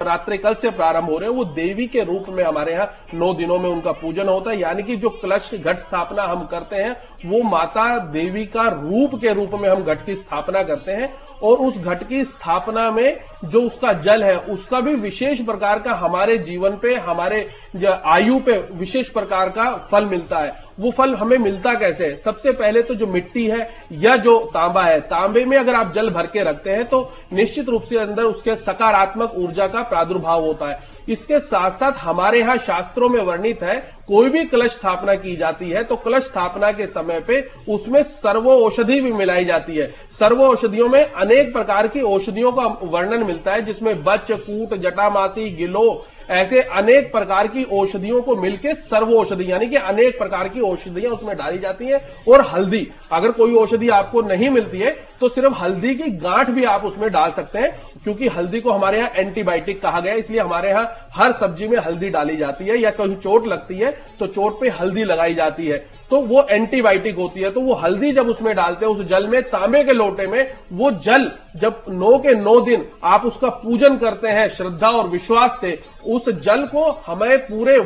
रात्रिकल से प्रारंभ हो रहे हैं वो देवी के रूप में हमारे यहाँ 9 दिनों में उनका पूजन होता है। यानी कि जो कलश घट स्थापना हम करते हैं वो माता देवी का रूप के रूप में हम घट की स्थापना करते हैं, और उस घट की स्थापना में जो उसका जल है उसका भी विशेष प्रकार का हमारे जीवन पे, हमारे आयु पे विशेष प्रकार का फल मिलता है। वो फल हमें मिलता कैसे है? सबसे पहले तो जो मिट्टी है या जो तांबा है, तांबे में अगर आप जल भर के रखते हैं तो निश्चित रूप से अंदर उसके सकारात्मक ऊर्जा का प्रादुर्भाव होता है। इसके साथ साथ हमारे यहां शास्त्रों में वर्णित है, कोई भी कलश स्थापना की जाती है तो कलश स्थापना के समय पे उसमें सर्व औषधि भी मिलाई जाती है। सर्व औषधियों में अनेक प्रकार की औषधियों का वर्णन मिलता है, जिसमें बच, कूट, जटामासी, गिलो, ऐसे अनेक प्रकार की औषधियों को मिलकर सर्व औषधि यानी कि अनेक प्रकार की औषधियां उसमें डाली जाती है। और हल्दी, अगर कोई औषधि आपको नहीं मिलती है तो सिर्फ हल्दी की गांठ भी आप उसमें डाल सकते हैं, क्योंकि हल्दी को हमारे यहां एंटीबायोटिक कहा गया है, इसलिए हमारे यहां हर सब्जी में हल्दी डाली जाती है। या कहीं चोट लगती है तो चोट पे हल्दी लगाई जाती है, तो वो एंटीबायोटिक होती है। तो वो हल्दी जब उसमें डालते हैं उस जल में, तांबे के लोटे में, वो जल जब 9 के 9 दिन आप उसका पूजन करते हैं श्रद्धा और विश्वास से, उस जल को हमें पूरे